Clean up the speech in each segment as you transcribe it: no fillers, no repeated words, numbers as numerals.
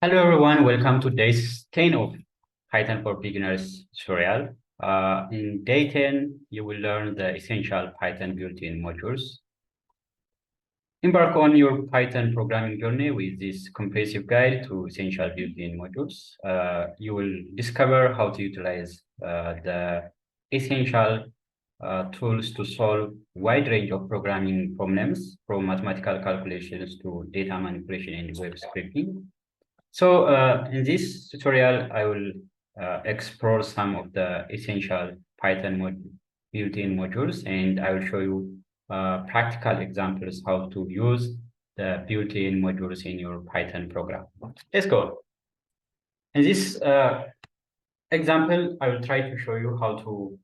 Hello everyone, welcome to day 10 of Python for Beginners tutorial. In day 10, you will learn the essential Python built-in modules. Embark on your Python programming journey with this comprehensive guide to essential built-in modules. You will discover how to utilize the essential tools to solve wide range of programming problems, from mathematical calculations to data manipulation and web scripting. So in this tutorial, I will explore some of the essential Python built-in modules, and I will show you practical examples how to use the built-in modules in your Python program. Let's go. In this example, I will try to show you how to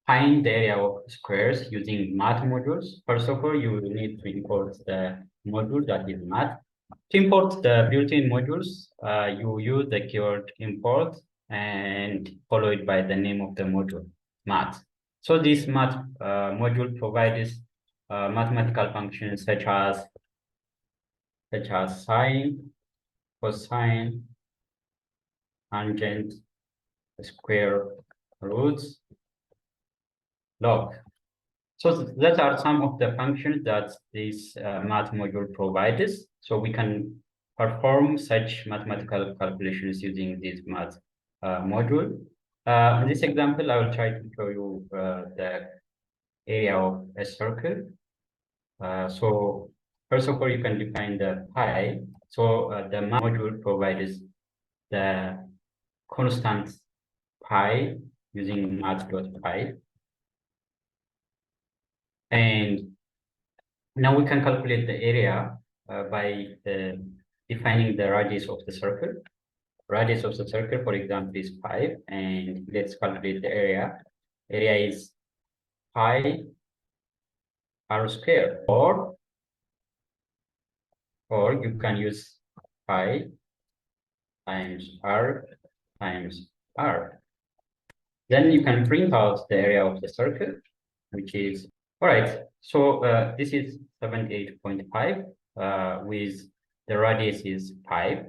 find the area of squares using math modules. First of all, you will need to import the module that is math. To import the built-in modules, you use the keyword import and follow it by the name of the module, math. So this math module provides mathematical functions such as sine, cosine, tangent, square roots, log. So that are some of the functions that this math module provides. So we can perform such mathematical calculations using this math module. In this example, I will try to show you the area of a circle. So first of all, you can define the pi. So the math module provides the constant pi using math.pi. And now we can calculate the area by defining the radius of the circle. Radius of the circle, for example, is 5, and let's calculate the area. Area is pi r square, or you can use pi times r times r. Then you can print out the area of the circle, which is, all right, so this is 78.5 with the radius is 5.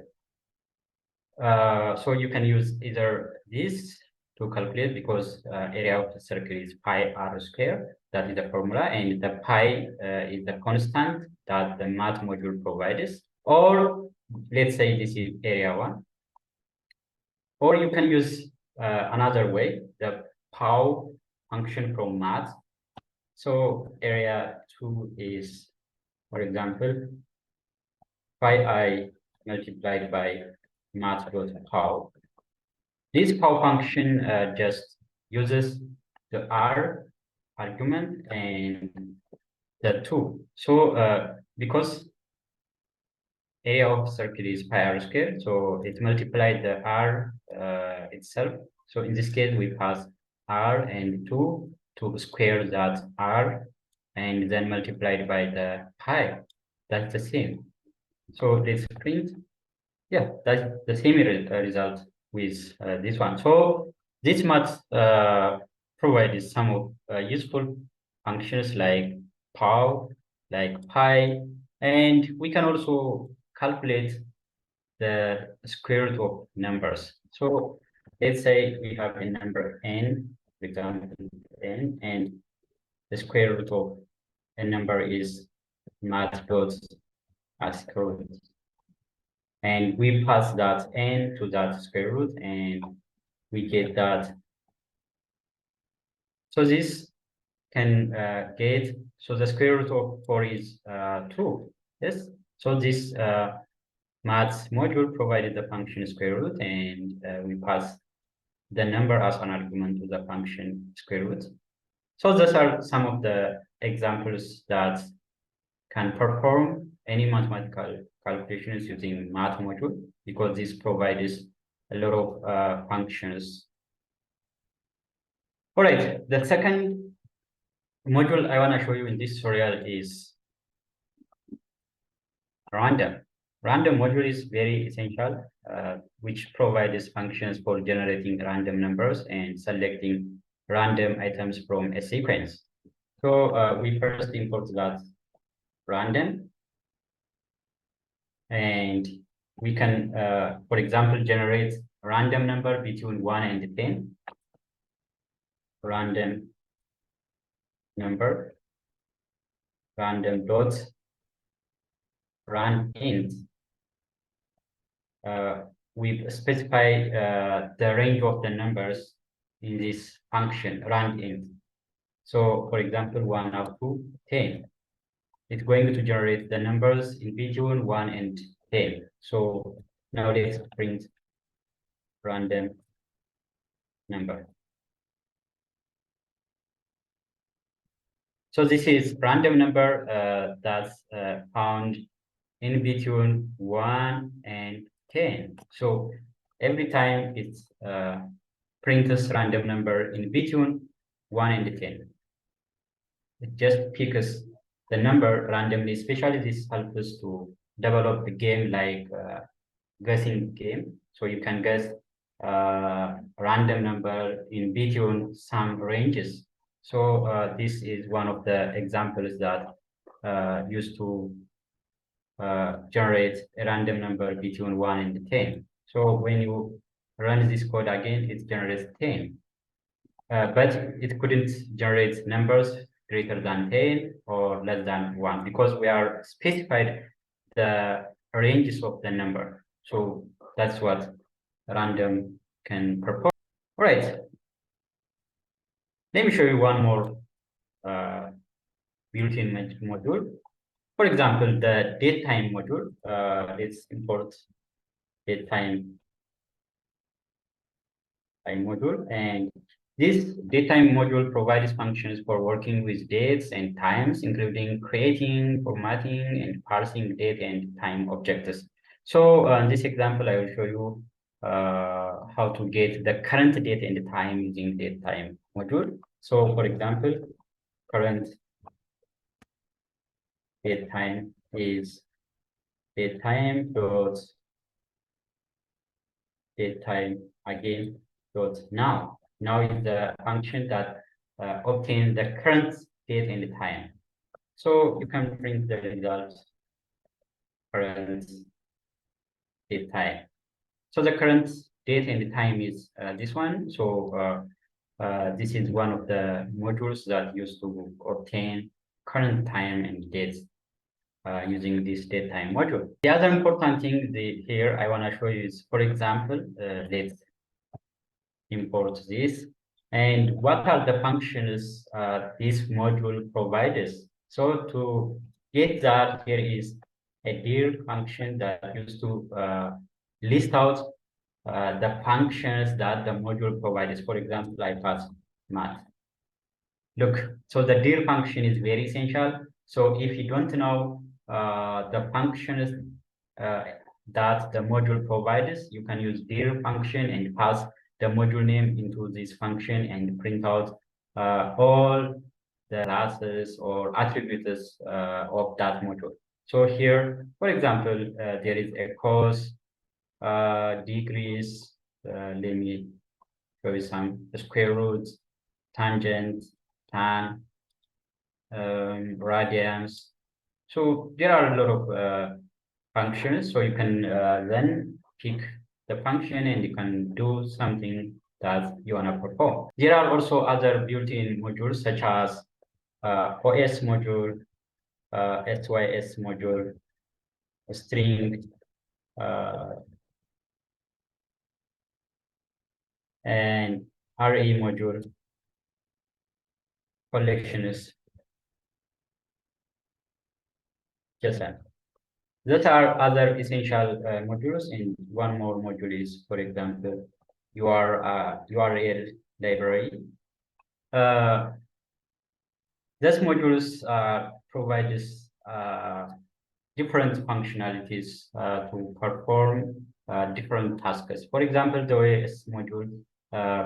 So you can use either this to calculate, because area of the circle is pi r square. That is the formula, and the pi is the constant that the math module provides. Or let's say this is area 1. Or you can use another way, the pow function from math. So area 2 is, for example, pi I multiplied by math.pow. This pow function just uses the r argument and the 2. So because area of circle is pi r squared, so it multiplied the r itself. So in this case, we pass r and 2 to square that r, and then multiplied by the pi. That's the same. So let's print. Yeah, that's the same result with this one. So this math provides some of useful functions like pow, like pi, and we can also calculate the square root of numbers. So let's say we have a number n, for example, n, and the square root of a number is math.square root. And we pass that n to that square root, and we get that. So this can get, so the square root of 4 is 2. Yes. So this math module provided the function square root, and we pass the number as an argument to the function square root. So those are some of the examples that can perform any mathematical calculations using math module, because this provides a lot of functions. All right, the second module I want to show you in this tutorial is random. Random module is very essential, which provides functions for generating random numbers and selecting random items from a sequence. So we first import that random, and we can, for example, generate a random number between 1 and 10. Random number, random dot, rand int. We specify the range of the numbers in this function, rand int. So, for example, 1 up to 10. It's going to generate the numbers in between 1 and 10. So now let's print random number. So this is random number that's found in between 1 and 10. So every time it's prints random number in between 1 and 10. It just picks the number randomly. Especially this helps us to develop the game like guessing game. So you can guess random number in between some ranges. So this is one of the examples that used to generate a random number between 1 and 10. So when you run this code again, it generates 10. But it couldn't generate numbers greater than 10 or less than 1 because we are specified the ranges of the number. So that's what random can perform. All right. Let me show you one more built-in module. For example, the datetime module. Let's import datetime module, and this datetime module provides functions for working with dates and times, including creating, formatting, and parsing date and time objects. So in this example, I will show you how to get the current date and time using datetime module. So for example, current datetime is datetime dot datetime again dot now. Now is the function that obtains the current date and time. So you can print the results current date time. So the current date and time is this one. So this is one of the modules that used to obtain current time and dates using this datetime module. The other important thing here I want to show you is, for example, let's import this. And what are the functions this module provides? So to get that, here is a dir function that used to list out the functions that the module provides. For example, I pass math. Look, so the dir function is very essential. So if you don't know the functions that the module provides, you can use dir function and pass the module name into this function and print out all the classes or attributes of that module. So here, for example, there is a cos, degrees, let me show you some square roots, tangent, tan, radians. So there are a lot of functions. So you can then pick the function and you can do something that you want to perform. There are also other built-in modules such as OS module, SYS module, string, and array module, collections, just that. Those are other essential modules, and one more module is, for example, URL library. These modules provide different functionalities to perform different tasks. For example, the OS module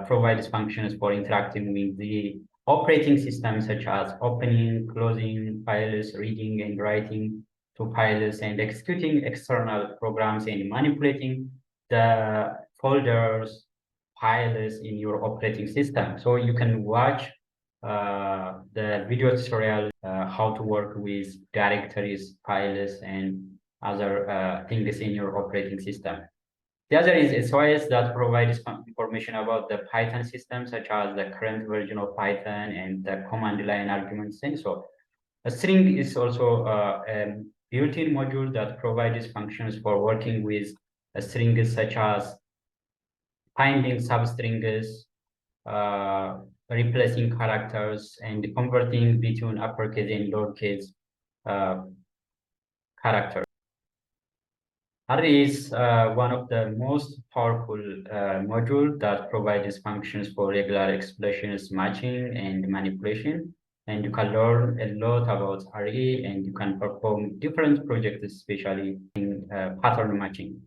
provides functions for interacting with the operating system, such as opening, closing files, reading and writing to files, and executing external programs and manipulating the folders, files in your operating system. So you can watch the video tutorial how to work with directories, files, and other things in your operating system. The other is SOS that provides information about the Python system, such as the current version of Python and the command line argument string. So a string is also a built-in module that provides functions for working with strings such as finding substrings, uh, replacing characters, and converting between uppercase and lowercase characters. Array is one of the most powerful module that provides functions for regular expressions matching and manipulation. And you can learn a lot about array, and you can perform different projects, especially in pattern matching.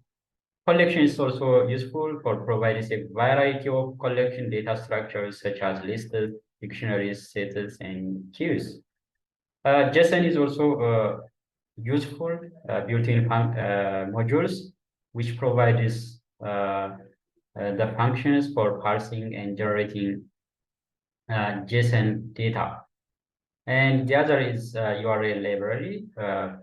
Collection is also useful for providing a variety of collection data structures such as lists, dictionaries, sets, and queues. JSON is also useful built-in modules, which provides the functions for parsing and generating JSON data. And the other is URL library.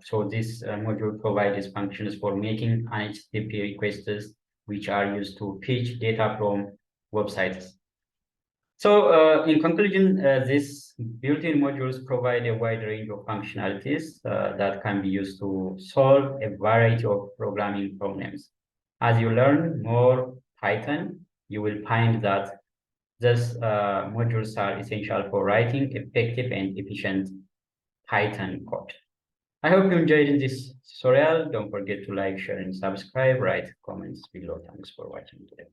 So this module provides functions for making HTTP requests, which are used to fetch data from websites. So in conclusion, these built-in modules provide a wide range of functionalities that can be used to solve a variety of programming problems. As you learn more Python, you will find that these modules are essential for writing effective and efficient Python code. I hope you enjoyed this tutorial. Don't forget to like, share, and subscribe. Write comments below. Thanks for watching today.